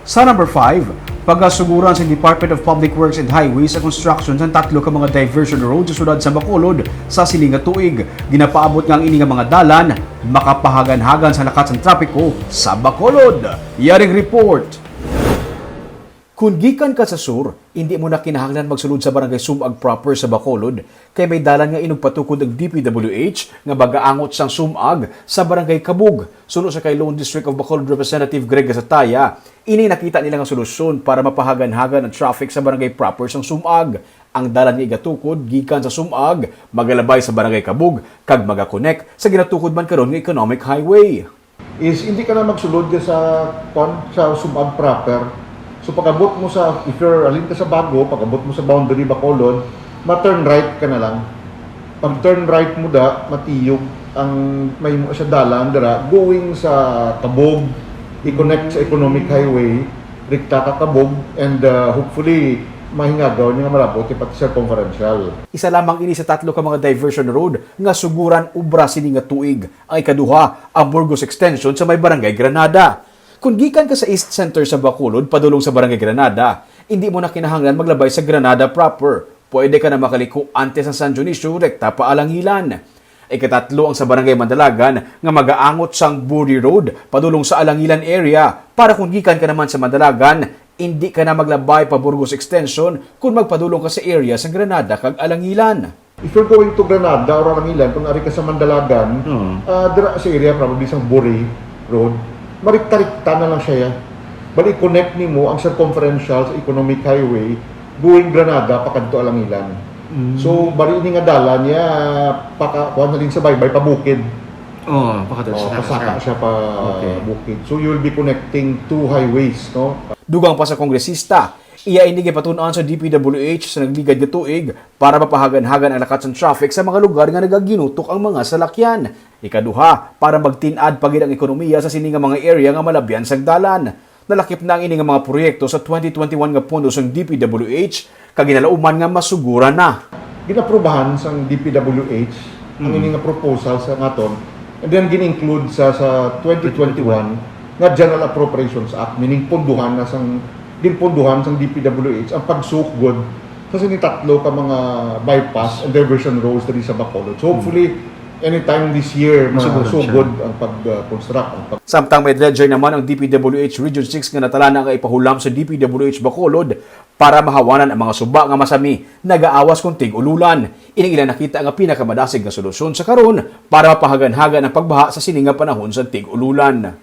Sa number 5, pagkasuguran sa Department of Public Works and Highways sa construction sa tatlo ka mga diversion road sa syudad sa Bacolod sa siling nga tuig. Ginapaabot nga ang ini nga mga dalan makapahagan-hagan sa lakat ng trapiko sa Bacolod. Yaring report. Kung gikan ka sa sur, hindi mo na kinahanglan magsulod sa barangay Sumag proper sa Bacolod kay may dalan nga inugpatukod ang DPWH nga bagaangot sang Sumag sa barangay Kabug. Sunod sa kay Lone District of Bacolod Representative Greg Gasataya, ini nakita nila nga solusyon para mapahagan-hagan ang traffic sa barangay proper sang Sumag. Ang dalan nga igatukod gikan sa Sumag, magalabay sa barangay Kabug kag magakonek sa ginatukod man karon nga economic highway. Is hindi ka na magsulod ka sa Sumag proper. So pag-abot mo sa, if you're alin ka sa Bago, pag-abot mo sa boundary Bacolod, ma-turn right ka na lang. Pag turn right mo da, matiyog ang may mo sa dalan dira going sa Kabog, i-connect sa economic highway, rikta ka Kabog, and hopefully mahingagaw niya nga malabot pati circumferential. Isa lamang ini sa tatlo ka mga diversion road nga suguran ubra sini nga tuig. Ang ikaduha, ang Burgos Extension sa may barangay Granada. Kung gikan ka sa East Center sa Bacolod, padulong sa Barangay Granada, hindi mo na kinahanglan maglabay sa Granada proper. Pwede ka na makaliko antes sa San Dionisio, rekta pa Alangilan. Ikatatlo ang sa Barangay Mandalagan nga magaangot sang Buri Road, padulong sa Alangilan area. Para kung gikan ka naman sa Mandalagan, hindi ka na maglabay pa Burgos Extension kung magpadulong ka sa area sa Granada kag Alangilan. If you're going to Granada or Alangilan, kung ari ka sa Mandalagan, dira sa area, probably sa Buri Road, marikta-rikta na lang siya. Bali, connect ni mo ang circumferential sa economic highway going Granada pakadto Alangilan. So, bali ini nga dala niya kuha na din sa baybay pa bukid. Pasaka siya pa bukid. So, you'll be connecting two highways, no? Dugang pa sa kongresista, iya ini gipatun-an sa DPWH sa nagligad nga tuig para mapahagan-hagan ang lakat sa traffic sa mga lugar nga nagaginutok ang mga salakyan. Ikaduha, para magtinad pagid ang ekonomiya sa sini nga mga area nga malabyan sang dalan. Nalakip na ang ini nga mga proyekto sa 2021 nga pondo sang DPWH kag ginalauman nga masugura na. Ginaprubahan sang DPWH ang ini nga proposal sa ngaton, and then gin-include sa 2021 nga General Appropriations Act, meaning punduhan na sang sang DPWH ang pagsugod sa sinitatlo ka mga bypass and diversion roads diri sa Bacolod. So hopefully anytime this year masugod ang pag-construct. Samtang may deadline naman ang DPWH Region 6 nga natalana nga ipahulam sa DPWH Bacolod para mahawanan ang mga suba nga masami nagaawas kung tig-ululan. Ining ilan nakita nga pinakamadasig nga solusyon sa karon para mapahagan-hagan ang pagbaha sa sining nga panahon sa tig-ululan.